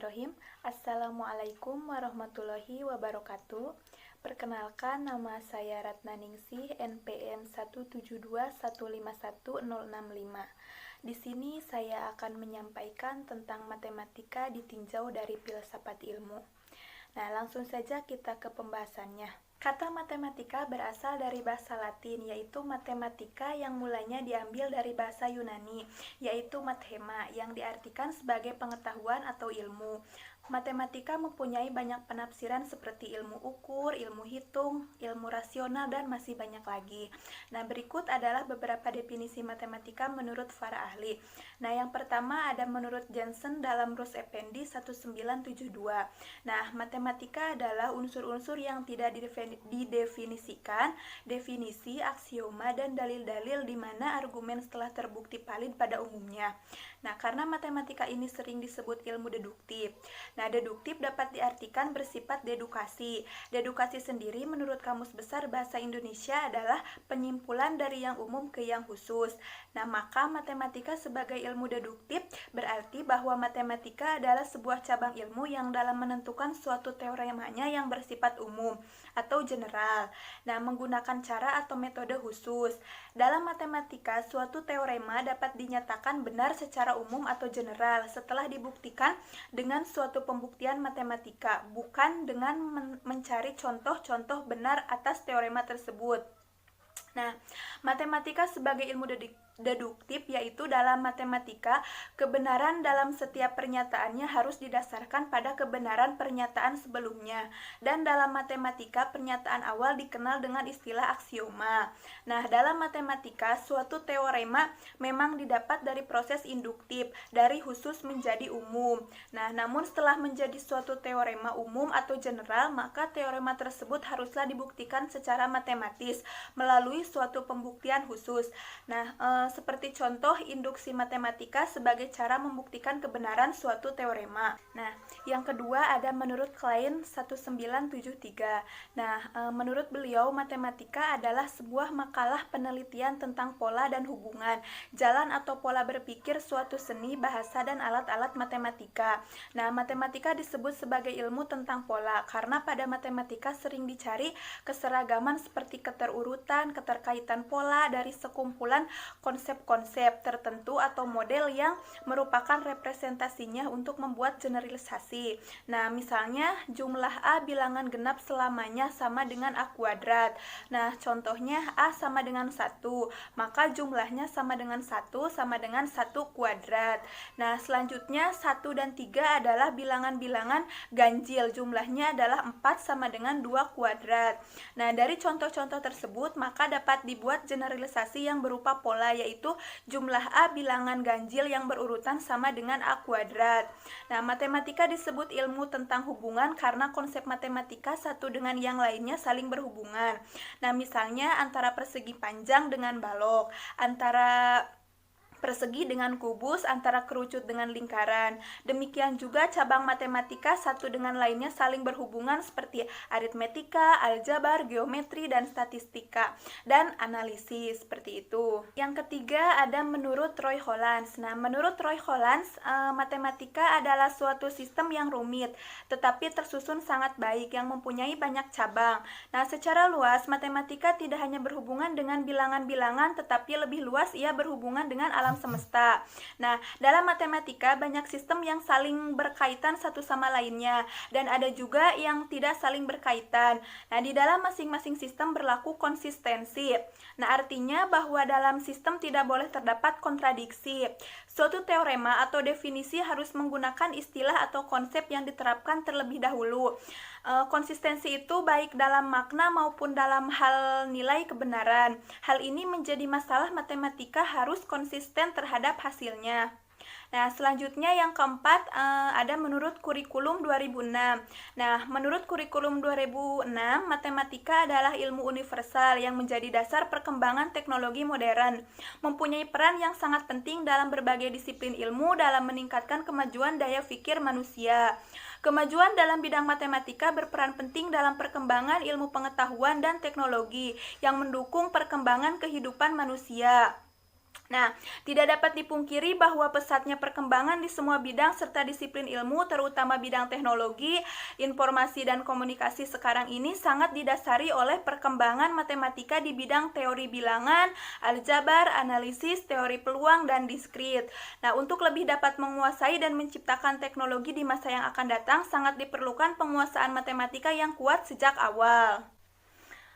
Bismillahirrahmanirrahim. Assalamualaikum warahmatullahi wabarakatuh. Perkenalkan, nama saya Ratna Ningsih, NPM 172151065. Di sini saya akan menyampaikan tentang matematika ditinjau dari filsafat ilmu. Nah, langsung saja kita ke pembahasannya. Kata matematika berasal dari bahasa Latin, yaitu matematika yang mulanya diambil dari bahasa Yunani, yaitu mathema, yang diartikan sebagai pengetahuan atau ilmu. Matematika mempunyai banyak penafsiran seperti ilmu ukur, ilmu hitung, ilmu rasional, dan masih banyak lagi. Nah, berikut adalah beberapa definisi matematika menurut para ahli. Nah, yang pertama ada menurut Jensen dalam Rus Effendi 1972. Nah, matematika adalah unsur-unsur yang tidak didefinisikan, definisi, aksioma, dan dalil-dalil di mana argumen setelah terbukti valid pada umumnya. Nah, karena matematika ini sering disebut ilmu deduktif. Nah, deduktif dapat diartikan bersifat dedukasi. Dedukasi sendiri menurut Kamus Besar Bahasa Indonesia adalah penyimpulan dari yang umum ke yang khusus. Nah, maka matematika sebagai ilmu deduktif berarti bahwa matematika adalah sebuah cabang ilmu yang dalam menentukan suatu teoremanya yang bersifat umum atau general. Nah, menggunakan cara atau metode khusus. Dalam matematika, suatu teorema dapat dinyatakan benar secara umum atau general setelah dibuktikan dengan suatu pembuktian matematika, bukan dengan mencari contoh-contoh benar atas teorema tersebut. Nah, matematika sebagai ilmu deduktif, yaitu dalam matematika, kebenaran dalam setiap pernyataannya harus didasarkan pada kebenaran pernyataan sebelumnya. Dan dalam matematika, pernyataan awal dikenal dengan istilah aksioma. Nah, dalam matematika, suatu teorema memang didapat dari proses induktif, dari khusus menjadi umum. Nah, namun setelah menjadi suatu teorema umum atau general, maka teorema tersebut haruslah dibuktikan secara matematis melalui suatu pembuktian khusus. Nah, seperti contoh induksi matematika sebagai cara membuktikan kebenaran suatu teorema. Nah, yang kedua ada menurut Klein 1973. Nah, menurut beliau matematika adalah sebuah makalah penelitian tentang pola dan hubungan, jalan atau pola berpikir suatu seni, bahasa, dan alat-alat matematika. Nah, matematika disebut sebagai ilmu tentang pola karena pada matematika sering dicari keseragaman seperti keterurutan, keterkaitan pola dari sekumpulan konsep-konsep tertentu atau model yang merupakan representasinya untuk membuat generalisasi. Nah, misalnya jumlah A bilangan genap selamanya sama dengan A kuadrat. Nah, contohnya A sama dengan 1, maka jumlahnya sama dengan 1 sama dengan 1 kuadrat. Nah, selanjutnya 1 dan 3 adalah bilangan-bilangan ganjil, jumlahnya adalah 4 sama dengan 2 kuadrat. Nah, dari contoh-contoh tersebut maka dapat dibuat generalisasi yang berupa pola, yaitu jumlah A bilangan ganjil yang berurutan sama dengan A kuadrat. Nah, matematika disebut ilmu tentang hubungan karena konsep matematika satu dengan yang lainnya saling berhubungan. Nah, misalnya antara persegi panjang dengan balok, antara persegi dengan kubus, antara kerucut dengan lingkaran. Demikian juga cabang matematika satu dengan lainnya saling berhubungan seperti aritmetika, aljabar, geometri, dan statistika, dan analisis, seperti itu. Yang ketiga ada menurut Roy Hollands. Nah, menurut Roy Hollands, matematika adalah suatu sistem yang rumit, tetapi tersusun sangat baik, yang mempunyai banyak cabang. Nah, secara luas, matematika tidak hanya berhubungan dengan bilangan-bilangan, tetapi lebih luas ia berhubungan dengan alam semesta. Nah, dalam matematika banyak sistem yang saling berkaitan satu sama lainnya dan ada juga yang tidak saling berkaitan. Nah, di dalam masing-masing sistem berlaku konsistensi. Nah, artinya bahwa dalam sistem tidak boleh terdapat kontradiksi. Suatu teorema atau definisi harus menggunakan istilah atau konsep yang diterapkan terlebih dahulu. Konsistensi itu baik dalam makna maupun dalam hal nilai kebenaran. Hal ini menjadi masalah matematika harus konsisten terhadap hasilnya. Nah, selanjutnya yang keempat ada menurut kurikulum 2006. Nah, menurut kurikulum 2006, matematika adalah ilmu universal yang menjadi dasar perkembangan teknologi modern, mempunyai peran yang sangat penting dalam berbagai disiplin ilmu dalam meningkatkan kemajuan daya pikir manusia. Kemajuan dalam bidang matematika berperan penting dalam perkembangan ilmu pengetahuan dan teknologi yang mendukung perkembangan kehidupan manusia. Nah, tidak dapat dipungkiri bahwa pesatnya perkembangan di semua bidang serta disiplin ilmu, terutama bidang teknologi, informasi, dan komunikasi sekarang ini sangat didasari oleh perkembangan matematika di bidang teori bilangan, aljabar, analisis, teori peluang, dan diskrit. Nah, untuk lebih dapat menguasai dan menciptakan teknologi di masa yang akan datang, sangat diperlukan penguasaan matematika yang kuat sejak awal.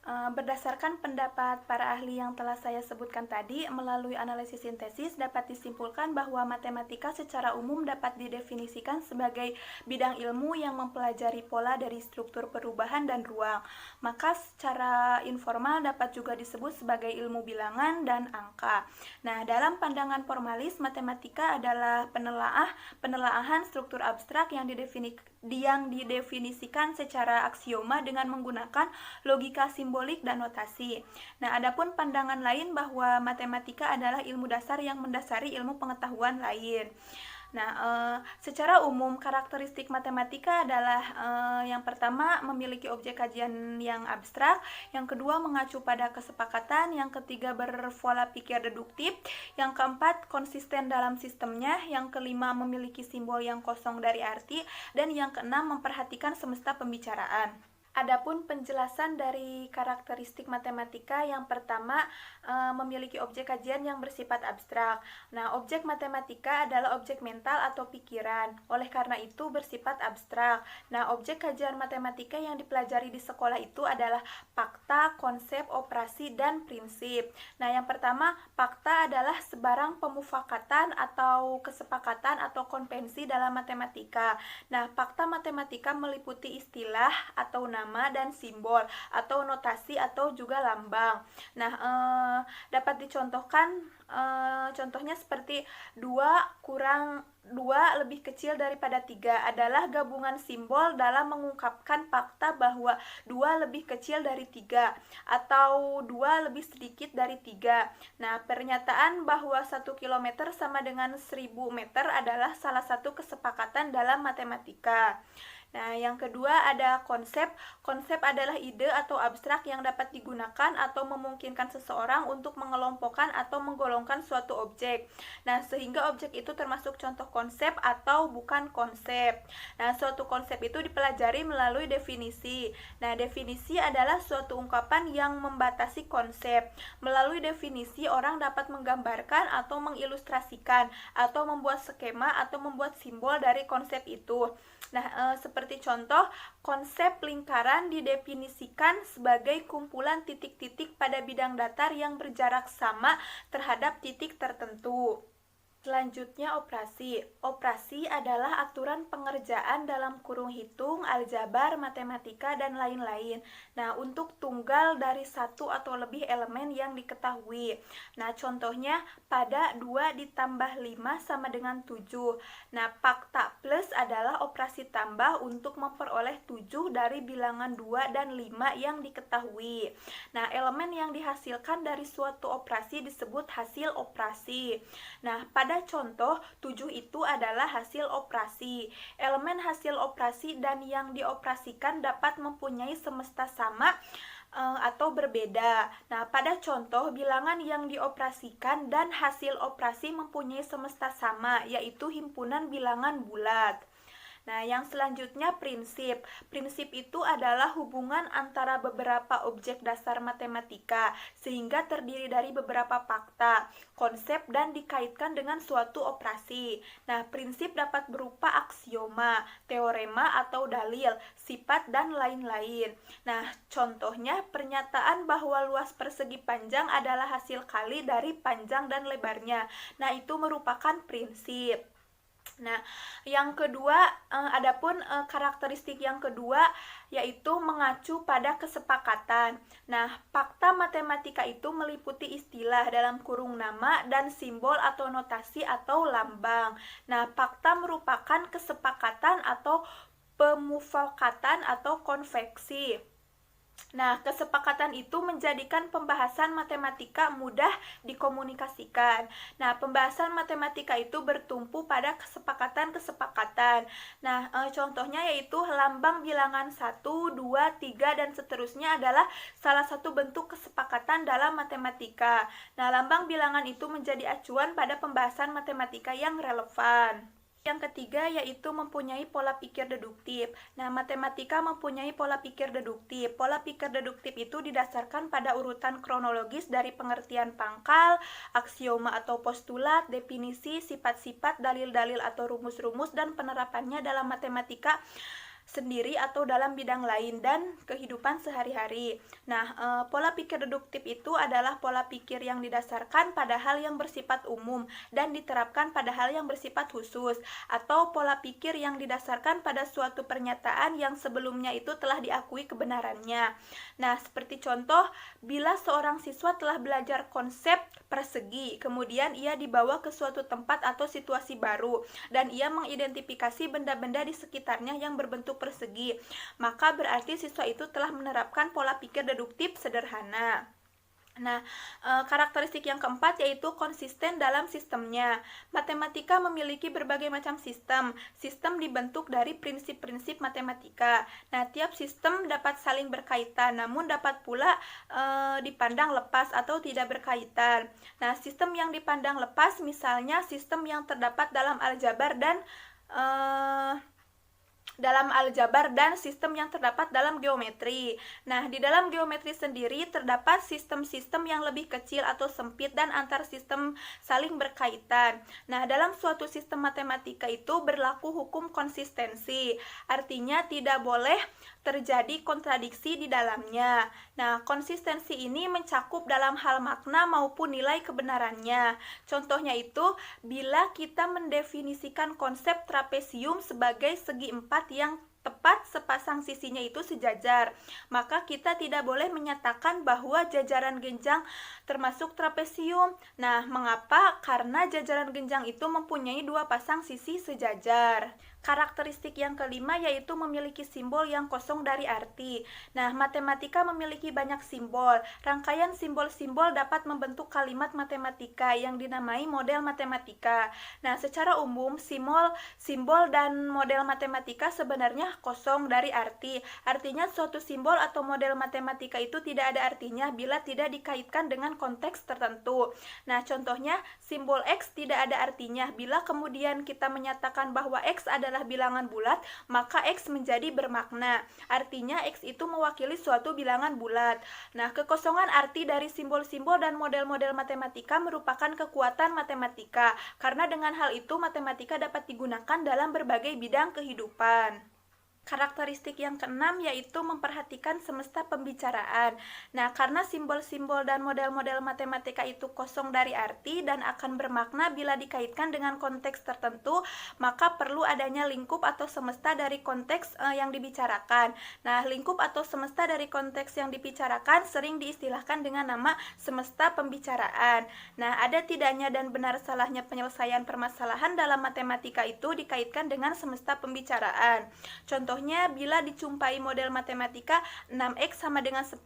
Berdasarkan pendapat para ahli yang telah saya sebutkan tadi, melalui analisis sintesis dapat disimpulkan bahwa matematika secara umum dapat didefinisikan sebagai bidang ilmu yang mempelajari pola dari struktur perubahan dan ruang. Maka secara informal dapat juga disebut sebagai ilmu bilangan dan angka. Nah, dalam pandangan formalis, matematika adalah penelaahan struktur abstrak yang didefinisikan secara aksioma dengan menggunakan logika simbolik dan notasi. Nah, adapun pandangan lain bahwa matematika adalah ilmu dasar yang mendasari ilmu pengetahuan lain. Nah, secara umum karakteristik matematika adalah yang pertama memiliki objek kajian yang abstrak, yang kedua mengacu pada kesepakatan, yang ketiga berpola pikir deduktif, yang keempat konsisten dalam sistemnya, yang kelima memiliki simbol yang kosong dari arti, dan yang keenam memperhatikan semesta pembicaraan. Adapun penjelasan dari karakteristik matematika, yang pertama memiliki objek kajian yang bersifat abstrak. Nah, objek matematika adalah objek mental atau pikiran, oleh karena itu bersifat abstrak. Nah, objek kajian matematika yang dipelajari di sekolah itu adalah fakta, konsep, operasi, dan prinsip. Nah, yang pertama, fakta adalah sebarang pemufakatan atau kesepakatan atau konvensi dalam matematika. Nah, fakta matematika meliputi istilah atau nama dan simbol atau notasi atau juga lambang. Nah, dapat dicontohkan contohnya seperti 2 kurang 2 lebih kecil daripada 3 adalah gabungan simbol dalam mengungkapkan fakta bahwa 2 lebih kecil dari 3 atau 2 lebih sedikit dari 3. Nah, pernyataan bahwa 1 km sama dengan 1000 meter adalah salah satu kesepakatan dalam matematika. Nah, yang kedua ada konsep. Konsep adalah ide atau abstrak yang dapat digunakan atau memungkinkan seseorang untuk mengelompokkan atau menggolongkan suatu objek. Nah, sehingga objek itu termasuk contoh konsep atau bukan konsep. Nah, suatu konsep itu dipelajari melalui definisi. Nah, definisi adalah suatu ungkapan yang membatasi konsep. Melalui definisi, orang dapat menggambarkan atau mengilustrasikan atau membuat skema atau membuat simbol dari konsep itu. Nah, seperti contoh, konsep lingkaran didefinisikan sebagai kumpulan titik-titik pada bidang datar yang berjarak sama terhadap titik tertentu. Selanjutnya operasi. Operasi adalah aturan pengerjaan dalam kurung hitung, aljabar, matematika, dan lain-lain. Nah, untuk tunggal dari satu atau lebih elemen yang diketahui. Nah, contohnya pada 2 ditambah 5 sama dengan 7. Nah, fakta plus adalah operasi tambah untuk memperoleh 7 dari bilangan 2 dan 5 yang diketahui. Nah, elemen yang dihasilkan dari suatu operasi disebut hasil operasi. Nah, pada contoh 7 itu adalah hasil operasi. Elemen hasil operasi dan yang dioperasikan dapat mempunyai semesta sama atau berbeda. Nah, pada contoh bilangan yang dioperasikan dan hasil operasi mempunyai semesta sama, yaitu himpunan bilangan bulat. Nah, yang selanjutnya prinsip. Prinsip itu adalah hubungan antara beberapa objek dasar matematika, sehingga terdiri dari beberapa fakta, konsep, dan dikaitkan dengan suatu operasi. Nah, prinsip dapat berupa aksioma, teorema atau dalil, sifat, dan lain-lain. Nah, contohnya pernyataan bahwa luas persegi panjang adalah hasil kali dari panjang dan lebarnya. Nah, itu merupakan prinsip. Nah, yang kedua, adapun karakteristik yang kedua yaitu mengacu pada kesepakatan. Nah, fakta matematika itu meliputi istilah dalam kurung nama dan simbol atau notasi atau lambang. Nah, fakta merupakan kesepakatan atau pemufakatan atau konveksi. Nah, kesepakatan itu menjadikan pembahasan matematika mudah dikomunikasikan. Nah, pembahasan matematika itu bertumpu pada kesepakatan-kesepakatan. Nah, contohnya yaitu lambang bilangan 1, 2, 3, dan seterusnya adalah salah satu bentuk kesepakatan dalam matematika. Nah, lambang bilangan itu menjadi acuan pada pembahasan matematika yang relevan. Yang ketiga yaitu mempunyai pola pikir deduktif. Nah, matematika mempunyai pola pikir deduktif. Pola pikir deduktif itu didasarkan pada urutan kronologis dari pengertian pangkal, aksioma atau postulat, definisi, sifat-sifat, dalil-dalil atau rumus-rumus, dan penerapannya dalam matematika sendiri atau dalam bidang lain dan kehidupan sehari-hari. Nah, pola pikir deduktif itu adalah pola pikir yang didasarkan pada hal yang bersifat umum dan diterapkan pada hal yang bersifat khusus, atau pola pikir yang didasarkan pada suatu pernyataan yang sebelumnya itu telah diakui kebenarannya. Nah, seperti contoh, bila seorang siswa telah belajar konsep persegi, kemudian ia dibawa ke suatu tempat atau situasi baru, dan ia mengidentifikasi benda-benda di sekitarnya yang berbentuk persegi, maka berarti siswa itu telah menerapkan pola pikir deduktif sederhana. Nah, karakteristik yang keempat yaitu konsisten dalam sistemnya. Matematika memiliki berbagai macam sistem. Sistem dibentuk dari prinsip-prinsip matematika. Nah, tiap sistem dapat saling berkaitan, namun dapat pula dipandang lepas atau tidak berkaitan. Nah, sistem yang dipandang lepas misalnya sistem yang terdapat dalam aljabar dan sistem yang terdapat dalam geometri. Nah, di dalam geometri sendiri terdapat sistem-sistem yang lebih kecil atau sempit dan antar sistem saling berkaitan. Nah, dalam suatu sistem matematika itu berlaku hukum konsistensi. Artinya tidak boleh terjadi kontradiksi di dalamnya. Nah, konsistensi ini mencakup dalam hal makna maupun nilai kebenarannya. Contohnya itu, bila kita mendefinisikan konsep trapesium sebagai segi empat yang tepat sepasang sisinya itu sejajar, maka kita tidak boleh menyatakan bahwa jajaran genjang termasuk trapesium. Nah, mengapa? Karena jajaran genjang itu mempunyai dua pasang sisi sejajar. Karakteristik yang kelima yaitu memiliki simbol yang kosong dari arti. Nah, matematika memiliki banyak simbol. Rangkaian simbol-simbol dapat membentuk kalimat matematika yang dinamai model matematika. Nah, secara umum simbol dan model matematika sebenarnya kosong dari arti. Artinya suatu simbol atau model matematika itu tidak ada artinya bila tidak dikaitkan dengan konteks tertentu. Nah, contohnya simbol X tidak ada artinya bila kemudian kita menyatakan bahwa X adalah bilangan bulat, maka X menjadi bermakna. Artinya X itu mewakili suatu bilangan bulat. Nah, kekosongan arti dari simbol-simbol dan model-model matematika merupakan kekuatan matematika, karena dengan hal itu matematika dapat digunakan dalam berbagai bidang kehidupan. Karakteristik yang keenam yaitu memperhatikan semesta pembicaraan. Nah, karena simbol-simbol dan model-model matematika itu kosong dari arti dan akan bermakna bila dikaitkan dengan konteks tertentu, maka perlu adanya lingkup atau semesta dari konteks yang dibicarakan. Nah, lingkup atau semesta dari konteks yang dibicarakan sering diistilahkan dengan nama semesta pembicaraan. Nah, ada tidaknya dan benar salahnya penyelesaian permasalahan dalam matematika itu dikaitkan dengan semesta pembicaraan. Contohnya, bila dijumpai model matematika 6x sama dengan 10,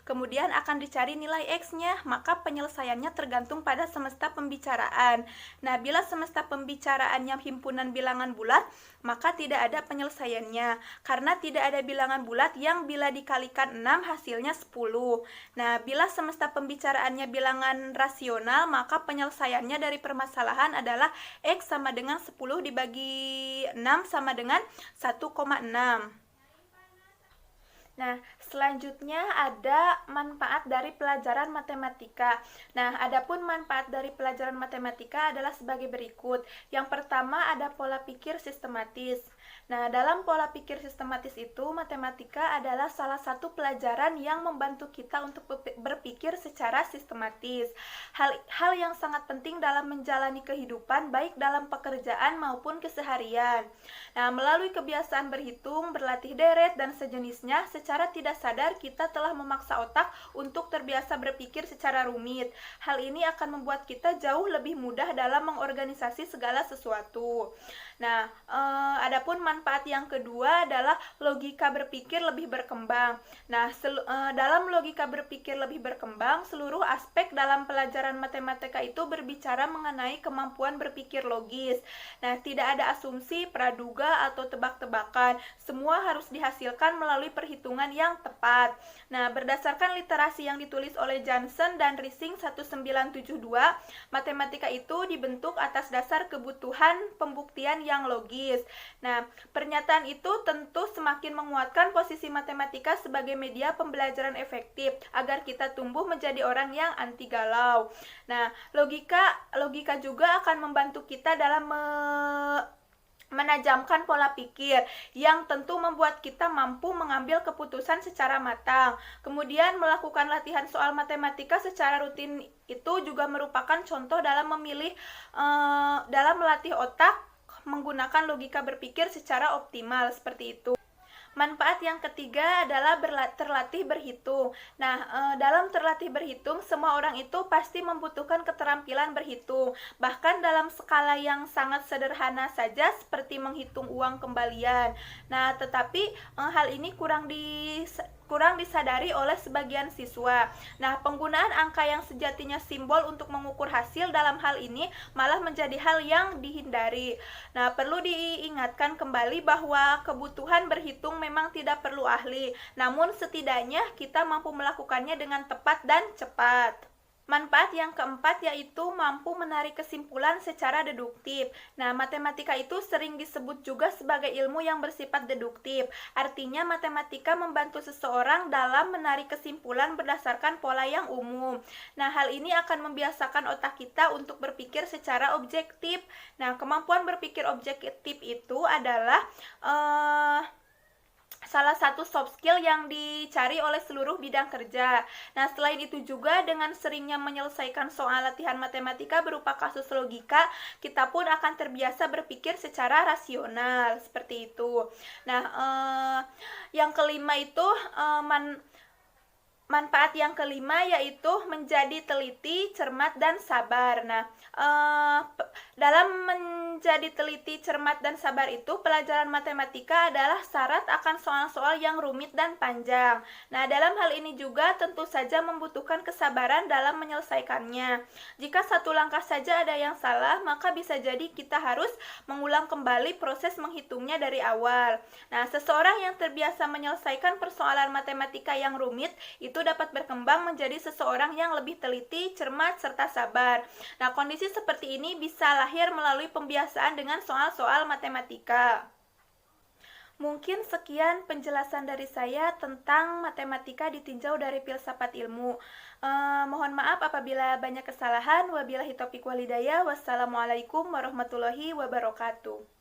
kemudian akan dicari nilai x-nya, maka penyelesaiannya tergantung pada semesta pembicaraan. Nah, bila semesta pembicaraannya himpunan bilangan bulat, maka tidak ada penyelesaiannya, karena tidak ada bilangan bulat yang bila dikalikan 6 hasilnya 10. Nah, bila semesta pembicaraannya bilangan rasional, maka penyelesaiannya dari permasalahan adalah x sama dengan 10 dibagi 6 sama dengan 1,6. Nah, selanjutnya ada manfaat dari pelajaran matematika. Nah, adapun manfaat dari pelajaran matematika adalah sebagai berikut. Yang pertama ada pola pikir sistematis. Nah, dalam pola pikir sistematis itu, matematika adalah salah satu pelajaran yang membantu kita untuk berpikir secara sistematis. Hal yang sangat penting dalam menjalani kehidupan, baik dalam pekerjaan maupun keseharian. Nah, melalui kebiasaan berhitung, berlatih deret, dan sejenisnya, secara tidak sadar kita telah memaksa otak untuk terbiasa berpikir secara rumit. Hal ini akan membuat kita jauh lebih mudah dalam mengorganisasi segala sesuatu. Nah, adapun manfaat yang kedua adalah logika berpikir lebih berkembang. Nah, dalam logika berpikir lebih berkembang, seluruh aspek dalam pelajaran matematika itu berbicara mengenai kemampuan berpikir logis. Nah, tidak ada asumsi, praduga, atau tebak-tebakan. Semua harus dihasilkan melalui perhitungan yang tepat. Nah, berdasarkan literasi yang ditulis oleh Johnson dan Rising 1972, matematika itu dibentuk atas dasar kebutuhan pembuktian yang logis. Nah, pernyataan itu tentu semakin menguatkan posisi matematika sebagai media pembelajaran efektif agar kita tumbuh menjadi orang yang anti galau. Nah, logika juga akan membantu kita dalam menajamkan pola pikir yang tentu membuat kita mampu mengambil keputusan secara matang. Kemudian melakukan latihan soal matematika secara rutin itu juga merupakan contoh dalam dalam melatih otak menggunakan logika berpikir secara optimal seperti itu. Manfaat yang ketiga adalah terlatih berhitung. Nah, dalam terlatih berhitung, semua orang itu pasti membutuhkan keterampilan berhitung. Bahkan dalam skala yang sangat sederhana saja seperti menghitung uang kembalian. Nah, tetapi hal ini kurang disadari oleh sebagian siswa. Nah, penggunaan angka yang sejatinya simbol untuk mengukur hasil dalam hal ini malah menjadi hal yang dihindari. Nah, perlu diingatkan kembali bahwa kebutuhan berhitung memang tidak perlu ahli, namun setidaknya kita mampu melakukannya dengan tepat dan cepat. Manfaat yang keempat yaitu mampu menarik kesimpulan secara deduktif. Nah, matematika itu sering disebut juga sebagai ilmu yang bersifat deduktif. Artinya matematika membantu seseorang dalam menarik kesimpulan berdasarkan pola yang umum. Nah, hal ini akan membiasakan otak kita untuk berpikir secara objektif. Nah, kemampuan berpikir objektif itu adalah salah satu soft skill yang dicari oleh seluruh bidang kerja. Nah, selain itu juga dengan seringnya menyelesaikan soal latihan matematika berupa kasus logika, kita pun akan terbiasa berpikir secara rasional, seperti itu. Nah, yang kelima itu manfaat yang kelima yaitu menjadi teliti, cermat, dan sabar. Nah, dalam menjadi teliti, cermat, dan sabar itu pelajaran matematika adalah syarat akan soal-soal yang rumit dan panjang. Nah, dalam hal ini juga tentu saja membutuhkan kesabaran dalam menyelesaikannya. Jika satu langkah saja ada yang salah, maka bisa jadi kita harus mengulang kembali proses menghitungnya dari awal. Nah, seseorang yang terbiasa menyelesaikan persoalan matematika yang rumit itu dapat berkembang menjadi seseorang yang lebih teliti, cermat, serta sabar. Nah, kondisi seperti ini bisa lahir melalui pembiasaan dengan soal-soal matematika. Mungkin sekian penjelasan dari saya tentang matematika ditinjau dari filsafat ilmu. Mohon maaf apabila banyak kesalahan. Wabillahi taufiq walhidayah. Wassalamualaikum warahmatullahi wabarakatuh.